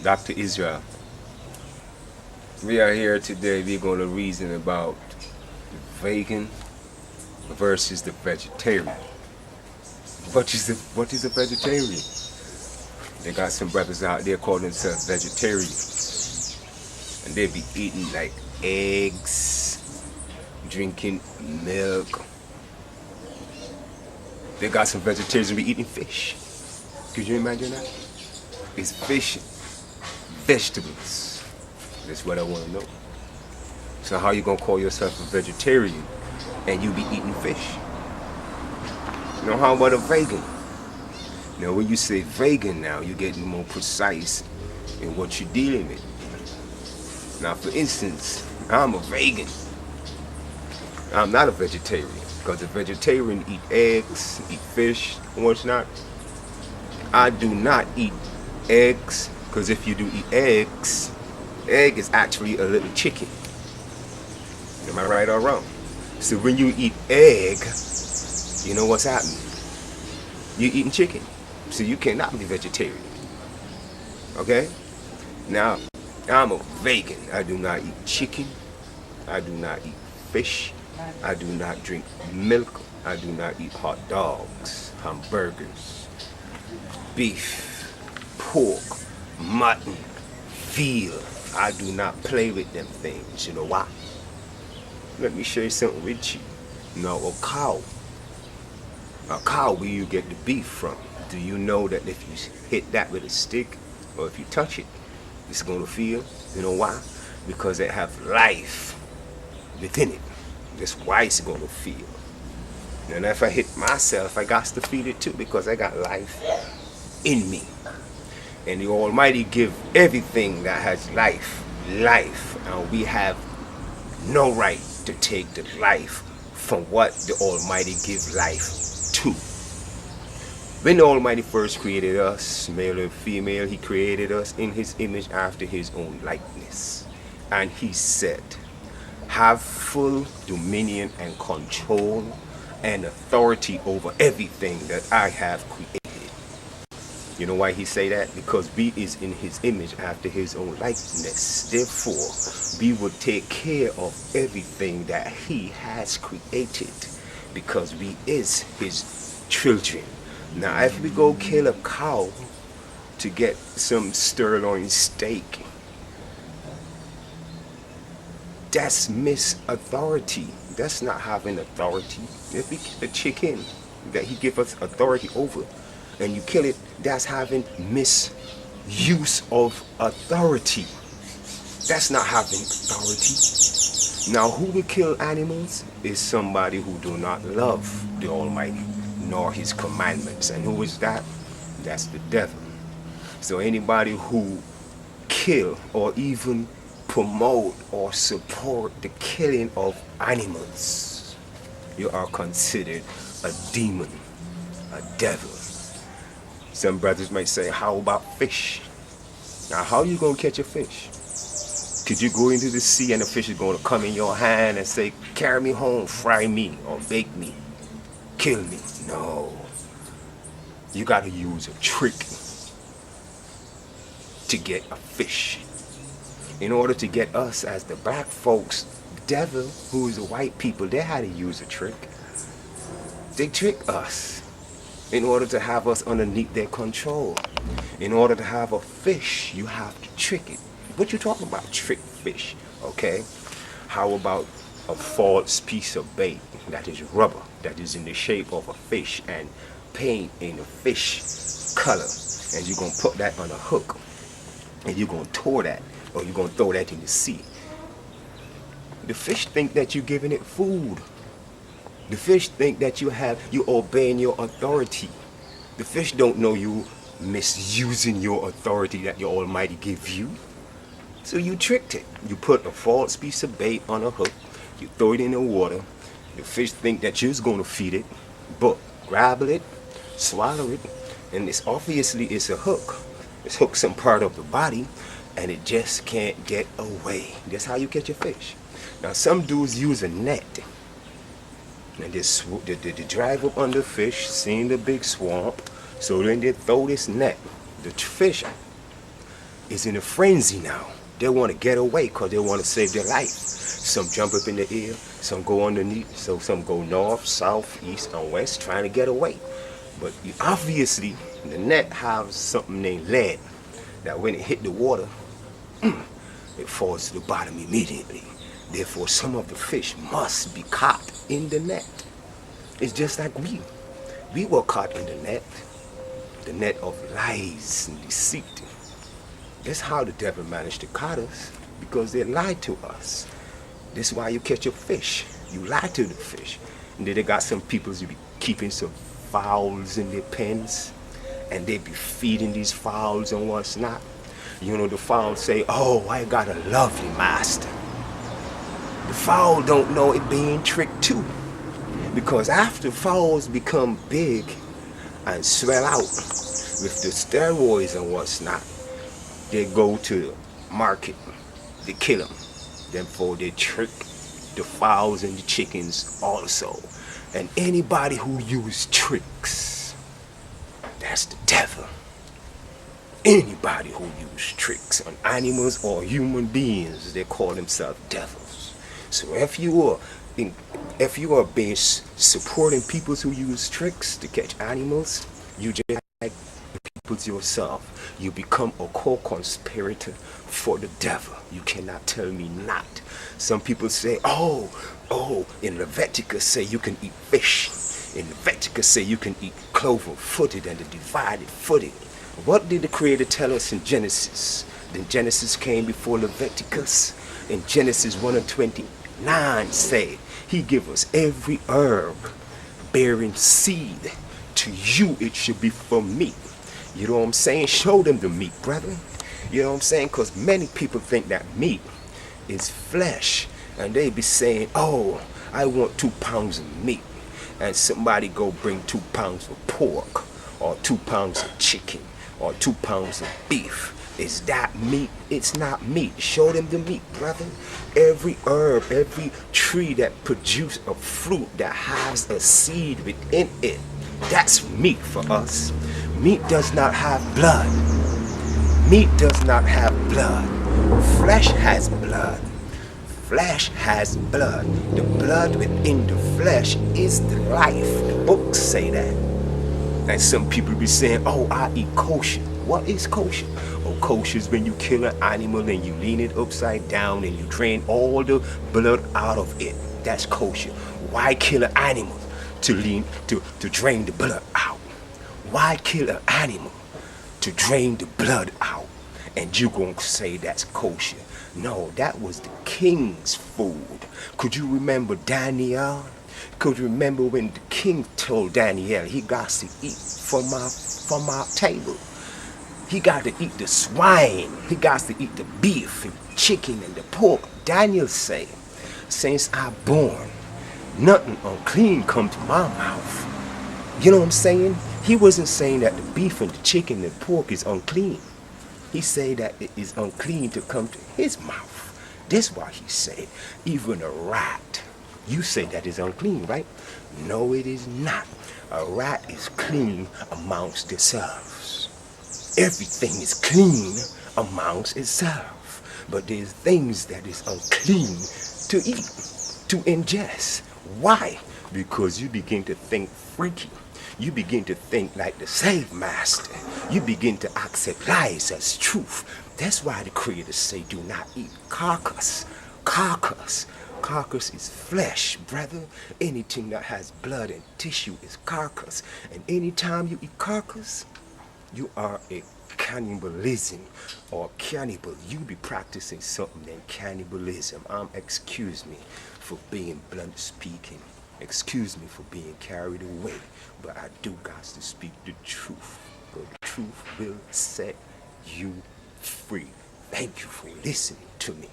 Dr. Israel. We are here today. We're going to reason about the vegan versus the vegetarian. What is a vegetarian? They got some brothers out there calling themselves vegetarians, and they be eating like eggs, drinking milk. They got some vegetarians who be eating fish. Could you imagine that? It's fish, vegetables. That's what I want to know. So how you gonna call yourself a vegetarian and you be eating fish? Now how about a vegan? Now when you say vegan now, you're getting more precise in what you're dealing with. Now for instance, I'm a vegan. I'm not a vegetarian, because a vegetarian eat eggs, eat fish, and what's not. I do not eat eggs, because if you do eat eggs, egg is actually a little chicken. Am I right or wrong? So when you eat egg, you know what's happening? You're eating chicken. So you cannot be vegetarian. Okay? Now, I'm a vegan. I do not eat chicken. I do not eat fish. I do not drink milk. I do not eat hot dogs, hamburgers, beef, pork, mutton, veal. I do not play with them things. You know why? Let me share something with you. Now, a cow, where you get the beef from. Do you know that if you hit that with a stick, or if you touch it, it's going to feel? You know why? Because it has life within it. That's why it's going to feel. And if I hit myself, I got to feel it too, because I got life in me. And the Almighty give everything that has life. And we have no right to take the life from what the Almighty gives life to. When the Almighty first created us, male and female, He created us in His image after His own likeness. And He said, have full dominion and control and authority over everything that I have created. You know why He say that? Because we is in His image after His own likeness. Therefore, we would take care of everything that He has created, because we is His children. Now, if we go kill a cow to get some sirloin steak, that's mis-authority. That's not having authority. If we kill a chicken that He give us authority over, and you kill it, that's having misuse of authority. That's not having authority. Now, who will kill animals is somebody who do not love the Almighty, nor His commandments. And who is that? That's the devil. So anybody who kill or even promote or support the killing of animals, you are considered a demon, a devil. Some brothers might say, how about fish? Now, how are you going to catch a fish? Could you go into the sea and the fish is going to come in your hand and say, carry me home, fry me, or bake me, kill me? No. You got to use a trick to get a fish. In order to get us as the black folks, the devil, who is the white people, they had to use a trick. They trick us in order to have us underneath their control. In order to have a fish, you have to trick it. What you talking about, trick fish? Okay. How about a false piece of bait that is rubber, that is in the shape of a fish, and paint in a fish color, and you're going to put that on a hook, and you're going to tow that, or you're going to throw that in the sea. The fish think that you're giving it food. The fish think that you obeying your authority. The fish don't know you misusing your authority that your Almighty gives you. So you tricked it. You put a false piece of bait on a hook, you throw it in the water, the fish think that you're going to feed it, but grab it, swallow it, and it's obviously it's a hook. It's hooked some part of the body, and it just can't get away. That's how you catch a fish. Now some dudes use a net, and they drive up on the fish, seeing the big swamp, so then they throw this net. The fish is in a frenzy now. They want to get away because they want to save their life. Some jump up in the air, some go underneath, so some go north, south, east, and west trying to get away. But obviously, the net has something named lead that when it hit the water, it falls to the bottom immediately. Therefore, some of the fish must be caught in the net. It's just like we. We were caught in the net of lies and deceit. That's how the devil managed to catch us, because they lied to us. That's why you catch a fish. You lie to the fish. And then they got some people who be keeping some fowls in their pens, and they be feeding these fowls and what's not. You know, the fowl say, oh, I got a lovely master. The fowl don't know it being tricked too. Because after fowls become big and swell out with the steroids and what's not, they go to the market, they kill them. Therefore they trick the fowls and the chickens also. And anybody who use tricks, that's the devil. Anybody who use tricks on animals or human beings, they call themselves devils. So if you are based supporting people who use tricks to catch animals, you just like the people yourself. You become a co-conspirator for the devil. You cannot tell me not. Some people say, oh, in Leviticus say you can eat fish. In Leviticus say you can eat clover-footed and the divided-footed. What did the Creator tell us in Genesis? Then Genesis came before Leviticus. In Genesis 1:29 say, He give us every herb bearing seed. To you it should be for meat. You know what I'm saying? Show them the meat, brother. You know what I'm saying? Because many people think that meat is flesh. And they be saying, oh, I want 2 pounds of meat. And somebody go bring 2 pounds of pork, or 2 pounds of chicken, or 2 pounds of beef. Is that meat? It's not meat. Show them the meat, brother. Every herb, every tree that produces a fruit that has a seed within it, that's meat for us. Meat does not have blood. Meat does not have blood. Flesh has blood. Flesh has blood. The blood within the flesh is the life. The books say that. And some people be saying, oh, I eat kosher. What is kosher? Oh, kosher is when you kill an animal and you lean it upside down and you drain all the blood out of it. That's kosher. Why kill an animal to drain the blood out? Why kill an animal to drain the blood out? And you gonna say that's kosher? No, that was the king's food. Could you remember Daniel? Could you remember when the king told Daniel he got to eat from our table? He got to eat the swine. He got to eat the beef and chicken and the pork. Daniel say, since I born, nothing unclean come to my mouth. You know what I'm saying? He wasn't saying that the beef and the chicken and the pork is unclean. He said that it is unclean to come to his mouth. That's why he said, even a rat, you say that is unclean, right? No, it is not. A rat is clean amongst themselves. Everything is clean amongst itself. But there's things that is unclean to eat, to ingest. Why? Because you begin to think freaky. You begin to think like the slave master. You begin to accept lies as truth. That's why the Creator say do not eat carcass. Carcass. Carcass is flesh, brother. Anything that has blood and tissue is carcass. And anytime you eat carcass, you are a cannibalism or cannibal. You be practicing something named cannibalism. Excuse me for being blunt speaking. Excuse me for being carried away. But I do got to speak the truth. But the truth will set you free. Thank you for listening to me.